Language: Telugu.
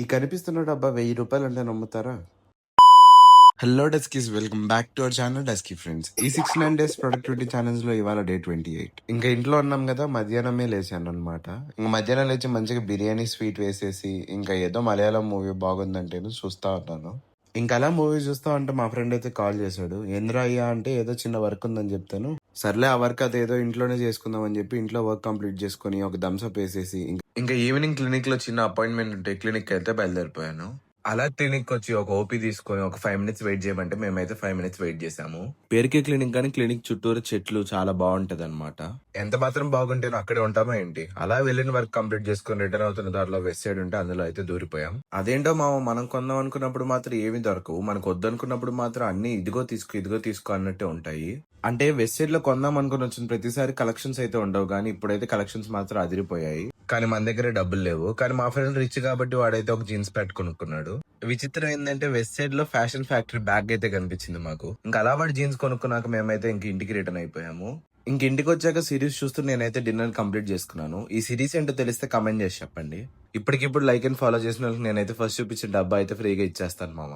ఈ కనిపిస్తున్న డబ్బా ₹1000 అంటే నమ్ముతారా? హలో డెస్కీస్, welcome back to our channel డెస్కీ ఫ్రెండ్స్. ఈ 69 డేస్ ప్రొడక్టివిటీ ఛాలెంజ్ లో ఇవాళ డే 28. ఇంకా ఇంట్లో ఉన్నాం కదా, మధ్యాహ్నమే లేచాను అనమాట. ఇంకా మధ్యాహ్నం లేచి మంచిగా బిర్యానీ స్వీట్ వేసేసి ఇంకా ఏదో మలయాళం మూవీ బాగుందంటేను చూస్తా ఉన్నాను. ఇంకా అలా మూవీ చూస్తా ఉంటే మా ఫ్రెండ్ అయితే కాల్ చేశాడు. ఏంద్రా అయ్యా అంటే ఏదో చిన్న వర్క్ ఉందని చెప్తాను. సర్లే ఆ వర్క్ అదేదో ఇంట్లోనే చేసుకుందాం అని చెప్పి ఇంట్లో వర్క్ కంప్లీట్ చేసుకుని ఒక థమ్స్అప్ వేసేసి ఇంకా ఈవినింగ్ క్లినిక్ లో చిన్న అపాయింట్మెంట్ ఉంటే క్లినిక్ అయితే బయలుదేరిపోయాను. అలా క్లినిక్ వచ్చి ఒక ఓపీ తీసుకొని ఒక 5 మినిట్స్ వెయిట్ చేయమంటే మేమైతే 5 మినిట్స్ వెయిట్ చేసాము. పేరుకే క్లినిక్ కానీ క్లినిక్ చుట్టూరు చెట్లు చాలా బాగుంటది అనమాట. ఎంత మాత్రం బాగుంటేనో అక్కడే ఉంటామా ఏంటి? అలా వెళ్ళిన వర్క్ కంప్లీట్ చేసుకుని రిటర్న్ అవుతున్న దారిలో వెస్ట్ సైడ్ ఉంటే అందులో అయితే దూరిపోయాం. అదేంటో మనం కొందాం అనుకున్నప్పుడు మాత్రం ఏమి దొరకవు, మనకు వద్దనుకున్నప్పుడు మాత్రం అన్ని ఇదిగో తీసుకో అన్నట్టే ఉంటాయి. అంటే వెస్ట్ సైడ్ లో కొందాం అనుకుని వచ్చిన ప్రతిసారి కలెక్షన్స్ అయితే ఉండవు, కానీ ఇప్పుడైతే కలెక్షన్స్ మాత్రం అదిరిపోయాయి. కానీ మన దగ్గర డబ్బులు లేవు. కానీ మా ఫ్రెండ్ రిచ్ కాబట్టి వాడైతే ఒక జీన్స్ ప్యాంట్ కొనుక్కున్నాడు. విచిత్రం ఏంటంటే వెస్ట్ సైడ్ లో ఫ్యాషన్ ఫ్యాక్టరీ బ్యాగ్ అయితే కనిపించింది మాకు. ఇంకా అలా వాడు జీన్స్ కొనుక్కున్నాక మేమైతే ఇంటికి రిటర్న్ అయిపోయాము. ఇంటికి వచ్చాక సిరీస్ చూస్తూ నేనైతే డిన్నర్ కంప్లీట్ చేసుకున్నాను. ఈ సిరీస్ ఏంటో తెలిస్తే కమెంట్ చేసి చెప్పండి. ఇప్పటికిప్పుడు లైక్ అండ్ ఫాలో చేసిన వాళ్ళకి నేనైతే ఫస్ట్ చూపించిన డబ్బా అయితే ఫ్రీగా ఇచ్చేస్తాను మామ.